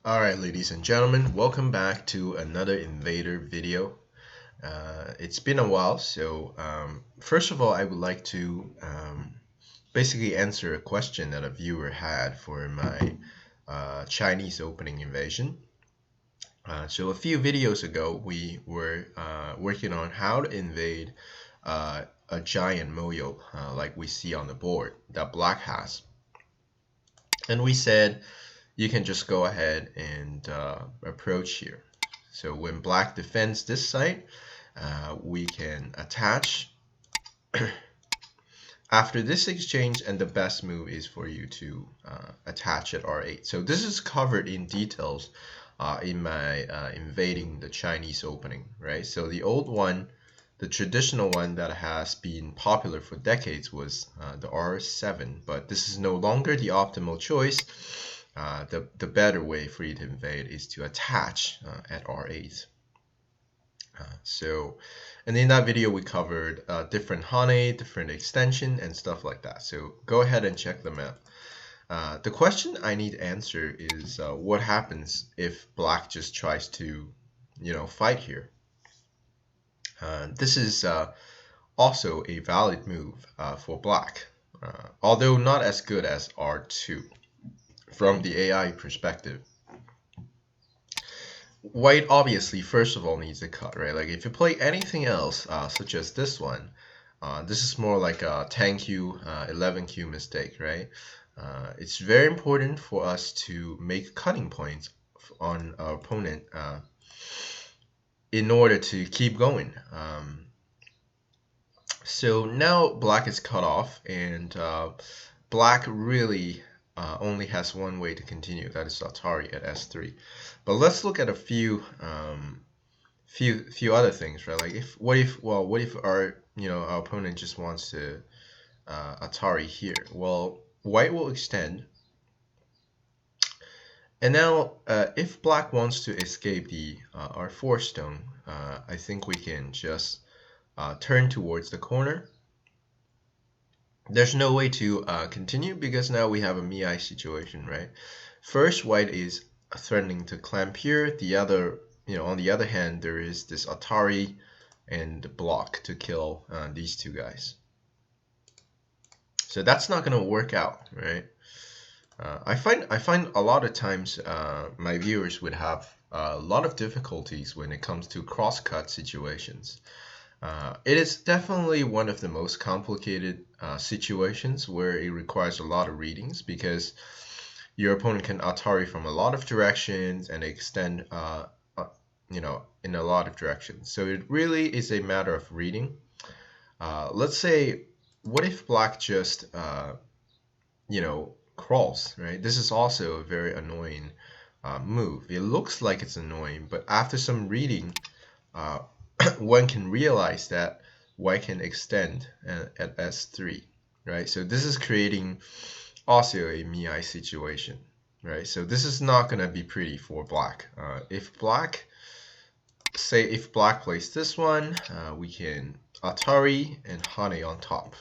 Alright, ladies and gentlemen, welcome back to another Invader video. It's been a while, so first of all, I would like to basically answer a question that a viewer had for my Chinese opening invasion. So a few videos ago, we were working on how to invade a giant moyo like we see on the board that black has. And we said you can just go ahead and approach here. So when black defends this side, we can attach after this exchange, and the best move is for you to attach at R8. So this is covered in details in my invading the Chinese opening, right? So the old one, the traditional one that has been popular for decades was the R7, but this is no longer the optimal choice. The better way for you to invade is to attach at R8. And in that video we covered different Hane, different extension, and stuff like that. So go ahead and check them out. The question I need to answer is what happens if black just tries to, fight here. This is also a valid move for black, although not as good as R2 from the AI perspective. White obviously first of all needs a cut, right? Like if you play anything else such as this one, this is more like a 10q 11q mistake, right? It's very important for us to make cutting points on our opponent in order to keep going. So now black is cut off, and black really only has one way to continue, that is Atari at S3. But let's look at a few other things, right? Like what if our our opponent just wants to Atari here? Well, white will extend, and now if black wants to escape the R4 stone, I think we can just turn towards the corner. There's no way to continue because now we have a Mii situation, right? First, white is threatening to clamp here. The other, on the other hand, there is this Atari and block to kill these two guys. So that's not going to work out, right? I find a lot of times my viewers would have a lot of difficulties when it comes to cross-cut situations. It is definitely one of the most complicated situations where it requires a lot of readings, because your opponent can Atari from a lot of directions and extend in a lot of directions. So it really is a matter of reading. Let's say, what if black just crawls, right? This is also a very annoying move. It looks like it's annoying, but after some reading, one can realize that white can extend at S3, right? So this is creating also a Mii situation, right? So this is not going to be pretty for black. If black plays this one, we can Atari and Hane on top.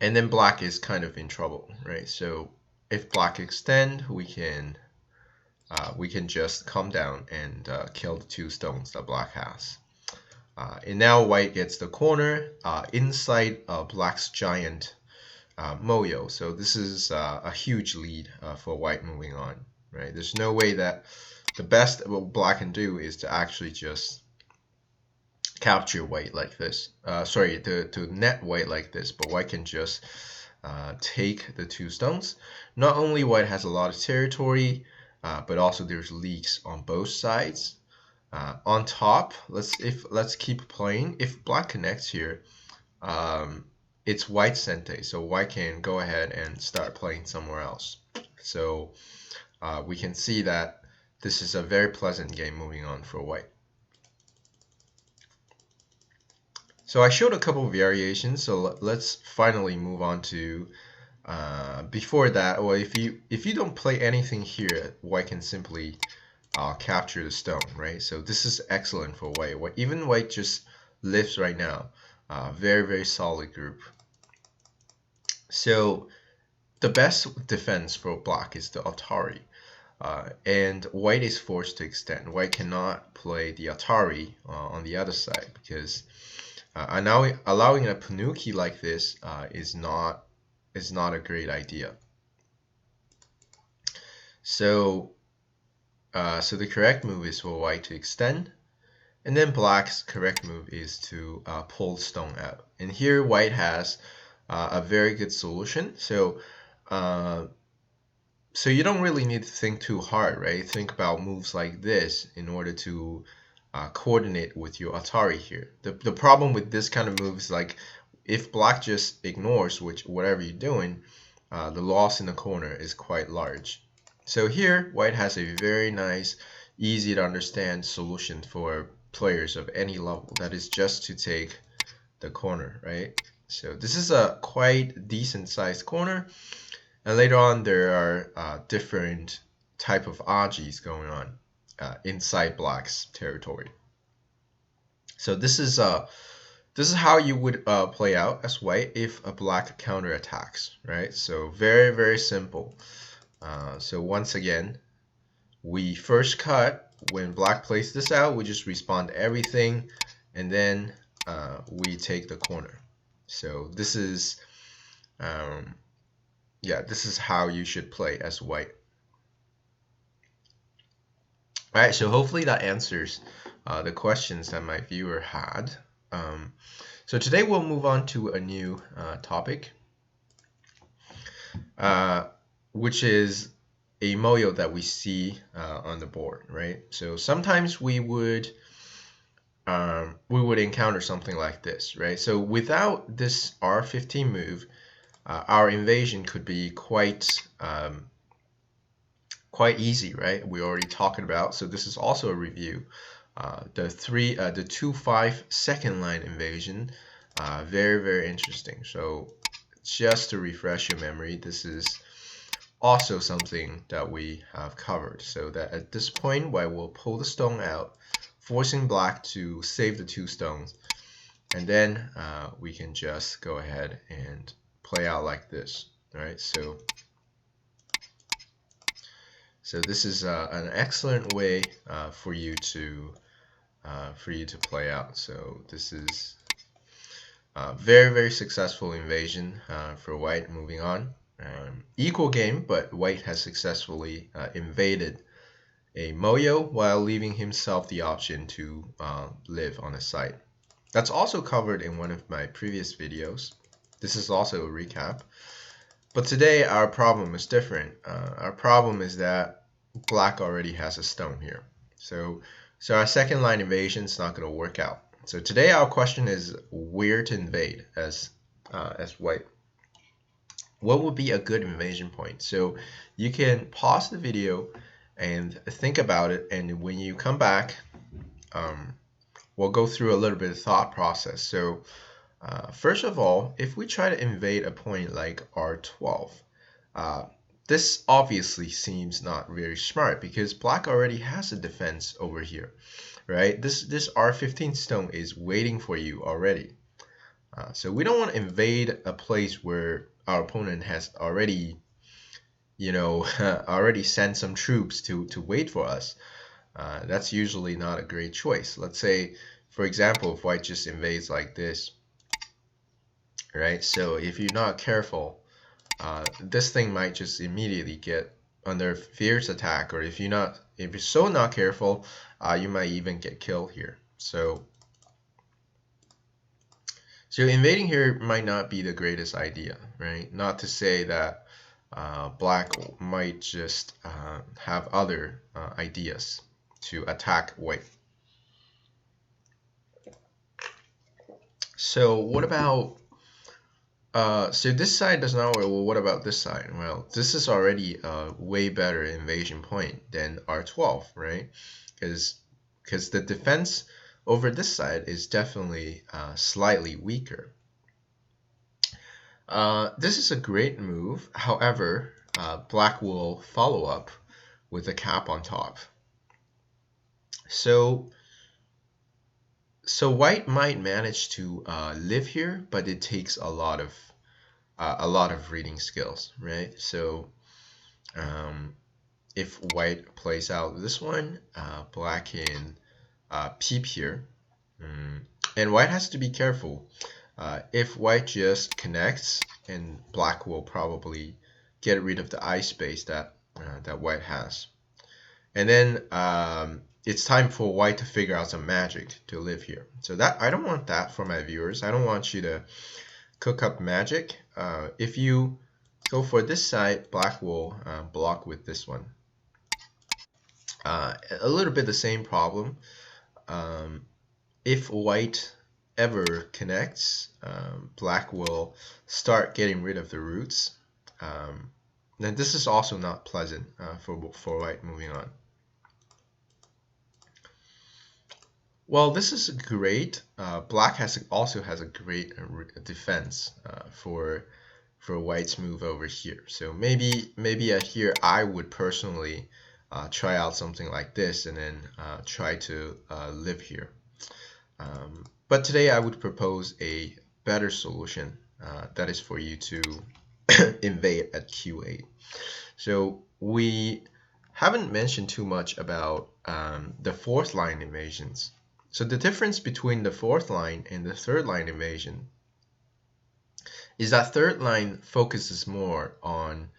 And then black is kind of in trouble, right? So if black extend, we can just come down and kill the two stones that black has. And now white gets the corner inside black's giant moyo. So this is a huge lead for white moving on, right? There's no way that the best what black can do is to actually just capture white like this. To net white like this, but white can just take the two stones. Not only white has a lot of territory, but also there's leaks on both sides. On top, let's keep playing. If black connects here, it's white sente, so white can go ahead and start playing somewhere else. So we can see that this is a very pleasant game moving on for white. So I showed a couple of variations, so let's finally move on to before that. Well, if you don't play anything here, white can simply capture the stone, right? So this is excellent for white. Even white just lives right now. Very, very solid group. So the best defense for black is the Atari. And white is forced to extend. White cannot play the Atari on the other side because now allowing a Panuki like this is not a great idea. So so the correct move is for white to extend, and then black's correct move is to pull stone out. And here white has a very good solution. Uh, so you don't really need to think too hard, right? Think about moves like this in order to coordinate with your Atari here. The problem with this kind of move is like if black just ignores whatever you're doing, the loss in the corner is quite large. So here, white has a very nice, easy to understand solution for players of any level. That is just to take the corner, right? So this is a quite decent sized corner. And later on, there are different type of Ajis going on inside black's territory. So this is how you would play out as white if a black counterattacks, right? So very, very simple. So once again, we first cut. When black plays this out, we just respond everything, and then we take the corner. So this is yeah, this is how you should play as white. All right, so hopefully that answers the questions that my viewer had. So today we'll move on to a new topic, which is a moyo that we see on the board, right? So sometimes we would encounter something like this, right? So without this R15 move, our invasion could be quite easy, right? We already talked about. So this is also a review. The 2-5 second line invasion, very, very interesting. So just to refresh your memory, this is also something that we have covered. So that at this point, white will pull the stone out, forcing black to save the 2 stones, and then we can just go ahead and play out like this. All right, so this is an excellent way for you to play out. So this is very, very successful invasion for white. Moving on, equal game, but white has successfully invaded a moyo while leaving himself the option to live on the site. That's also covered in one of my previous videos. This is also a recap. But today our problem is different. Our problem is that black already has a stone here. So our second line invasion is not going to work out. So today our question is where to invade as white. What would be a good invasion point? So you can pause the video and think about it, and when you come back, we'll go through a little bit of thought process. So first of all, if we try to invade a point like R12, this obviously seems not very smart because black already has a defense over here, right? This R15 stone is waiting for you already. So we don't want to invade a place where our opponent has already, already sent some troops to wait for us. That's usually not a great choice. Let's say, for example, if white just invades like this, right? So if you're not careful, this thing might just immediately get under fierce attack, or if you're so not careful, you might even get killed here. So invading here might not be the greatest idea, right? Not to say that black might just have other ideas to attack white. So what about so this side does not work. Well, what about this side? Well, this is already a way better invasion point than R12, right? Because the defense over this side is definitely slightly weaker. This is a great move. However, black will follow up with a cap on top. So white might manage to live here, but it takes a lot of reading skills, right? So if white plays out this one, black can peep here. And white has to be careful. If white just connects, and black will probably get rid of the eye space that white has. And then it's time for white to figure out some magic to live here. So that I don't want that for my viewers. I don't want you to cook up magic. If you go for this side, black will block with this one. A little bit the same problem. If white ever connects, black will start getting rid of the roots. Then this is also not pleasant for white moving on. Well, this is great. Black also has a great defense for white's move over here. So maybe at here I would personally try out something like this and then try to live here. But today I would propose a better solution that is for you to invade at Q8. So we haven't mentioned too much about the fourth line invasions. So the difference between the fourth line and the third line invasion is that third line focuses more on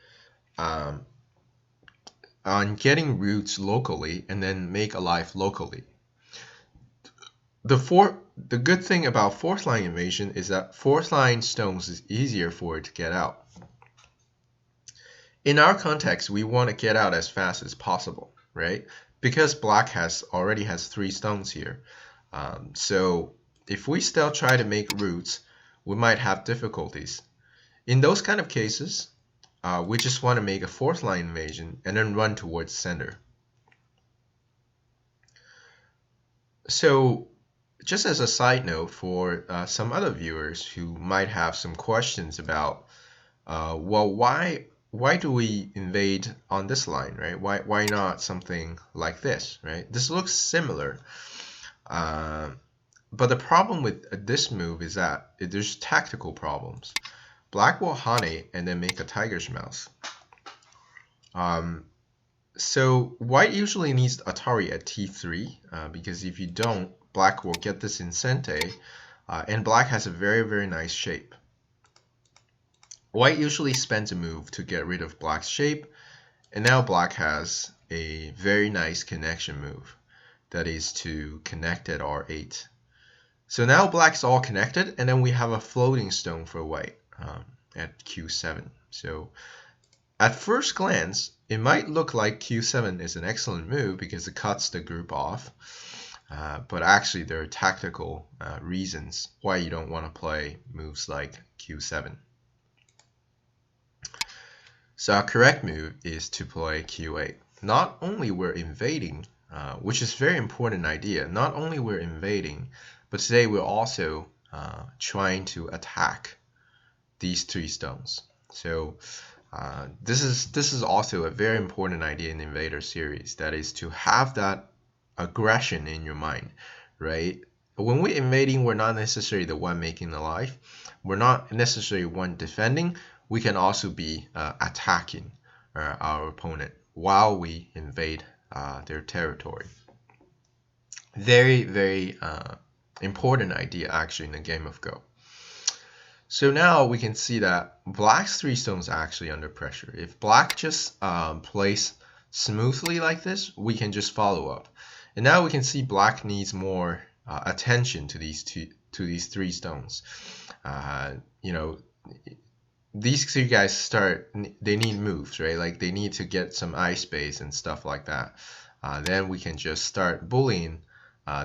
getting roots locally and then make a life locally. The good thing about fourth line invasion is that fourth line stones is easier for it to get out. In our context, we want to get out as fast as possible, right? Because black already has 3 stones here. So if we still try to make roots, we might have difficulties. In those kind of cases, we just want to make a fourth line invasion and then run towards center. So just as a side note for some other viewers who might have some questions about, well, why do we invade on this line, right? Why not something like this, right? This looks similar. But the problem with this move is that there's tactical problems. Black will Hane and then make a tiger's mouth. So white usually needs Atari at T3 because if you don't, black will get this in Sente, and black has a very, very nice shape. White usually spends a move to get rid of black's shape, and now black has a very nice connection move. That is to connect at R8. So now black's all connected, and then we have a floating stone for white at Q7. So at first glance, it might look like Q7 is an excellent move because it cuts the group off. But actually, there are tactical reasons why you don't want to play moves like Q7. So our correct move is to play Q8. Not only we're invading, which is a very important idea, not only we're invading, but today we're also trying to attack these 3 stones. So this is also a very important idea in the Invader series, that is to have that aggression in your mind, right? When we're invading, we're not necessarily the one making the life. We're not necessarily one defending. We can also be attacking our opponent while we invade their territory. Very, very important idea actually in the game of Go. So now we can see that black's 3 stones are actually under pressure. If black just plays smoothly like this, we can just follow up. And now we can see black needs more attention to these 3 stones. You know, these 3 guys they need moves, right? Like they need to get some eye space and stuff like that. Then we can just start bullying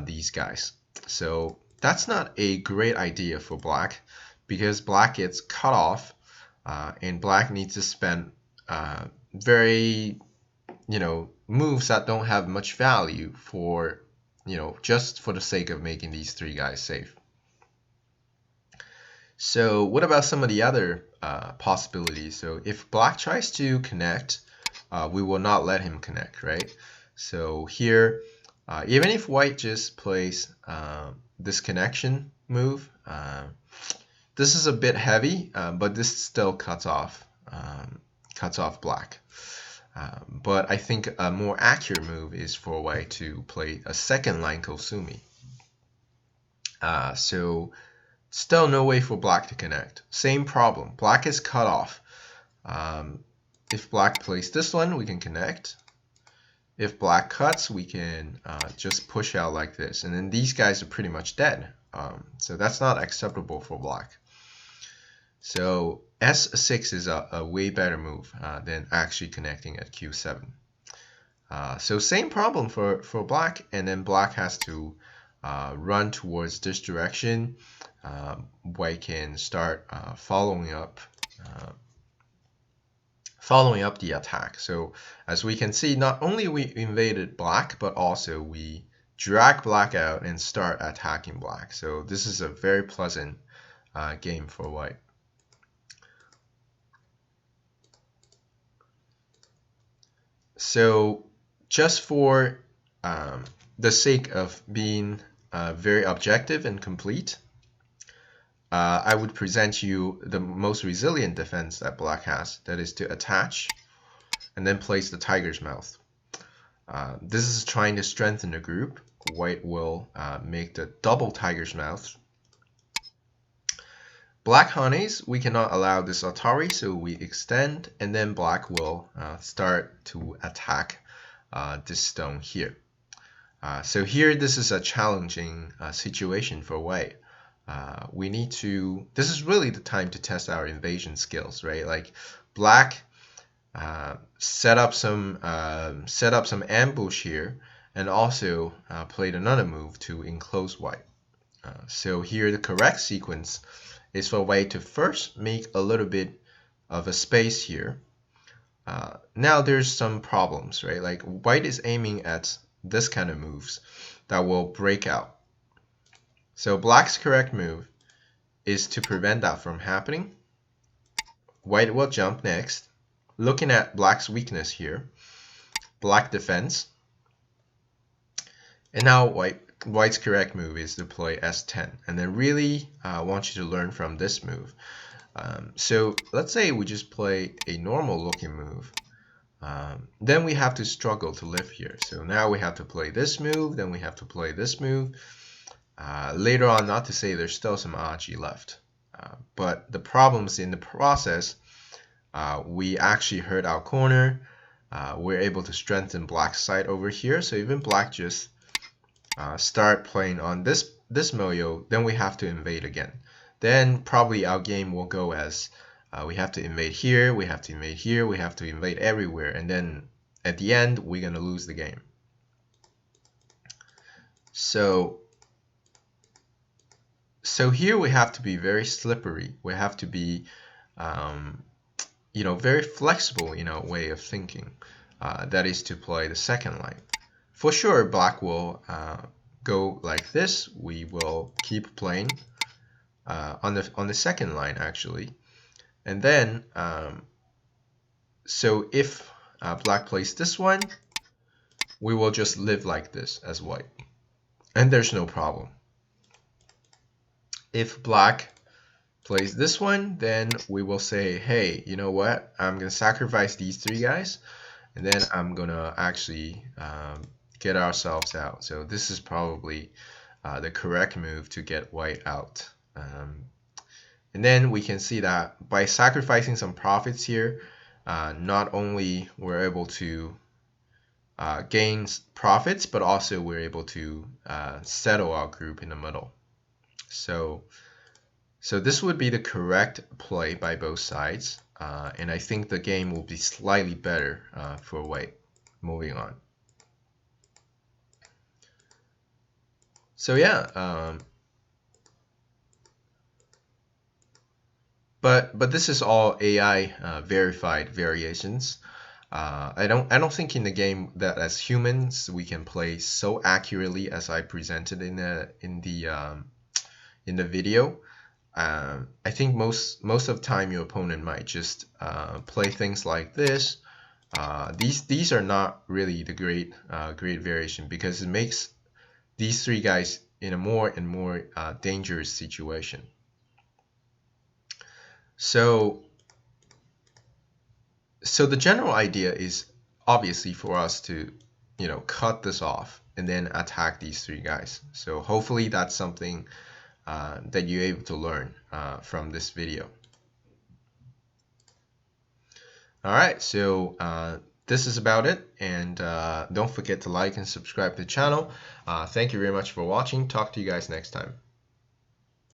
these guys. So that's not a great idea for black because black gets cut off and black needs to spend very, moves that don't have much value for, just for the sake of making these 3 guys safe. So what about some of the other possibilities? So if black tries to connect, we will not let him connect, right? So here, even if white just plays this connection move, this is a bit heavy, but this still cuts off black. But I think a more accurate move is for white to play a second line Kosumi. So still no way for black to connect. Same problem. Black is cut off. If black plays this one, we can connect. If black cuts, we can just push out like this. And then these guys are pretty much dead. So that's not acceptable for black. So S6 is a way better move than actually connecting at Q7. So same problem for black, and then black has to run towards this direction. White can start following up the attack. So as we can see, not only we invaded black, but also we drag black out and start attacking black. So this is a very pleasant game for white. So just for the sake of being very objective and complete, I would present you the most resilient defense that black has, that is to attach and then place the tiger's mouth. This is trying to strengthen the group. White will make the double tiger's mouth. Black honeys, we cannot allow this Atari, so we extend, and then black will start to attack this stone here. So here, this is a challenging situation for white. We need to, this is really the time to test our invasion skills, right? Like black set up some ambush here, and also played another move to enclose white. So here the correct sequence is for white to first make a little bit of a space here. Now there's some problems, right? Like white is aiming at this kind of moves that will break out. So black's correct move is to prevent that from happening. White will jump next. Looking at black's weakness here, black defends. And now white's correct move is to play S10. And I really want you to learn from this move. So let's say we just play a normal looking move. Then we have to struggle to live here. So now we have to play this move, then we have to play this move. Later on, not to say there's still some Aji left. But the problems in the process, we actually hurt our corner. We're able to strengthen black's side over here. So even black just start playing on this moyo, then we have to invade again. Then probably our game will go as we have to invade here, we have to invade here, we have to invade everywhere, and then at the end we're gonna lose the game. So here we have to be very slippery. We have to be very flexible in our way of thinking. That is to play the second line. For sure, black will go like this. We will keep playing on the second line actually, and then so if black plays this one, we will just live like this as white, and there's no problem. If black plays this one, then we will say, hey, you know what? I'm gonna sacrifice these three guys, and then I'm gonna actually get ourselves out. So this is probably the correct move to get white out. And then we can see that by sacrificing some profits here, not only we're able to gain profits, but also we're able to settle our group in the middle. So this would be the correct play by both sides, and I think the game will be slightly better for white. Moving on. So yeah, but this is all AI verified variations. I don't think in the game that as humans we can play so accurately as I presented in the video. I think most of the time your opponent might just play things like this. These are not really the great variation, because it makes these three guys in a more and more dangerous situation. So the general idea is obviously for us to, cut this off and then attack these three guys. So hopefully that's something that you're able to learn from this video. All right, so this is about it, and don't forget to like and subscribe to the channel. Thank you very much for watching. Talk to you guys next time.